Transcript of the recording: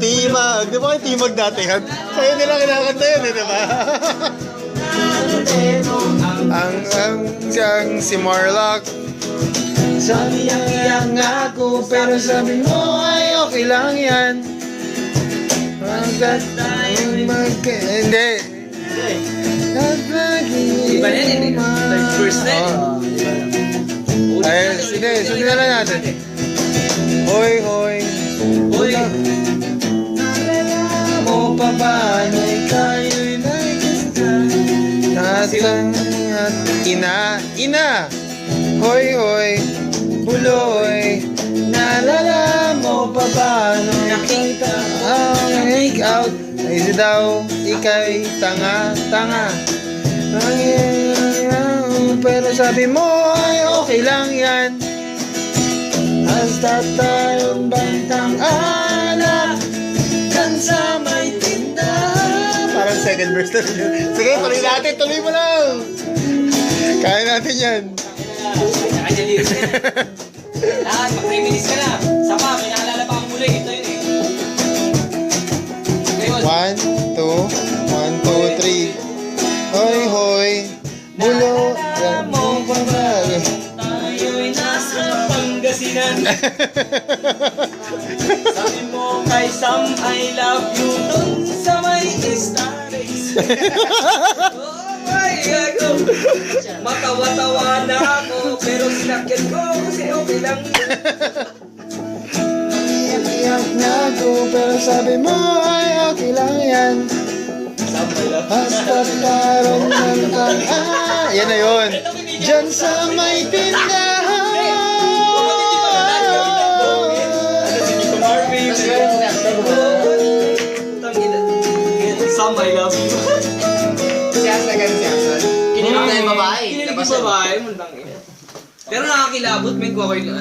Timag. Di ba kayo timag dati? Sa'yo nila kinakanta yun, di ba? ang si Marlock. Sabi iyak nga ako, pero sabi mo ay okay lang yan. Hanggat tayong hindi. Iba na yun, third verse na yun. Ay, sige, sundin na lang natin. Hoy, hoy. Hoy. Nalala mo pa ba na ika'y nagkita? Natin at ina. Hoy, hoy. Buloy. Nalala mo pa ba nung nakita ang hang out? Ay daw, ika'y tanga. Pero sabi mo ay okay lang yan. Hasta tayong bantang ala kan sa may tindahan. Parang second verse na rin. Sige, tuloy natin. Tuloy mo lang. Kaya natin yan. Nakanyaliris ka na. Lahat, mag-reminis ka na. Sapa, may nakalala pa akong muli. Ito yun eh. 1, 2, 3. Hoy, hoy. Bulo. Mo pa ba? Tayo'y nasa Pangasinan. Sabi mo kay Sam, I love you dun sa may Starrace. Oh my God. Matawa-tawa na ako, pero sinakyan ko kasi okay lang. Iyak na ako, pero sabi mo ay okay lang yan. Hasta taron ng yan na yun. Diyan sa may tindahan. Sam, I love you. Siyasa. Kinilig na yung babae. Kinilig yung babae, mundang ina. Pero nakakilabot, may kuha ko yung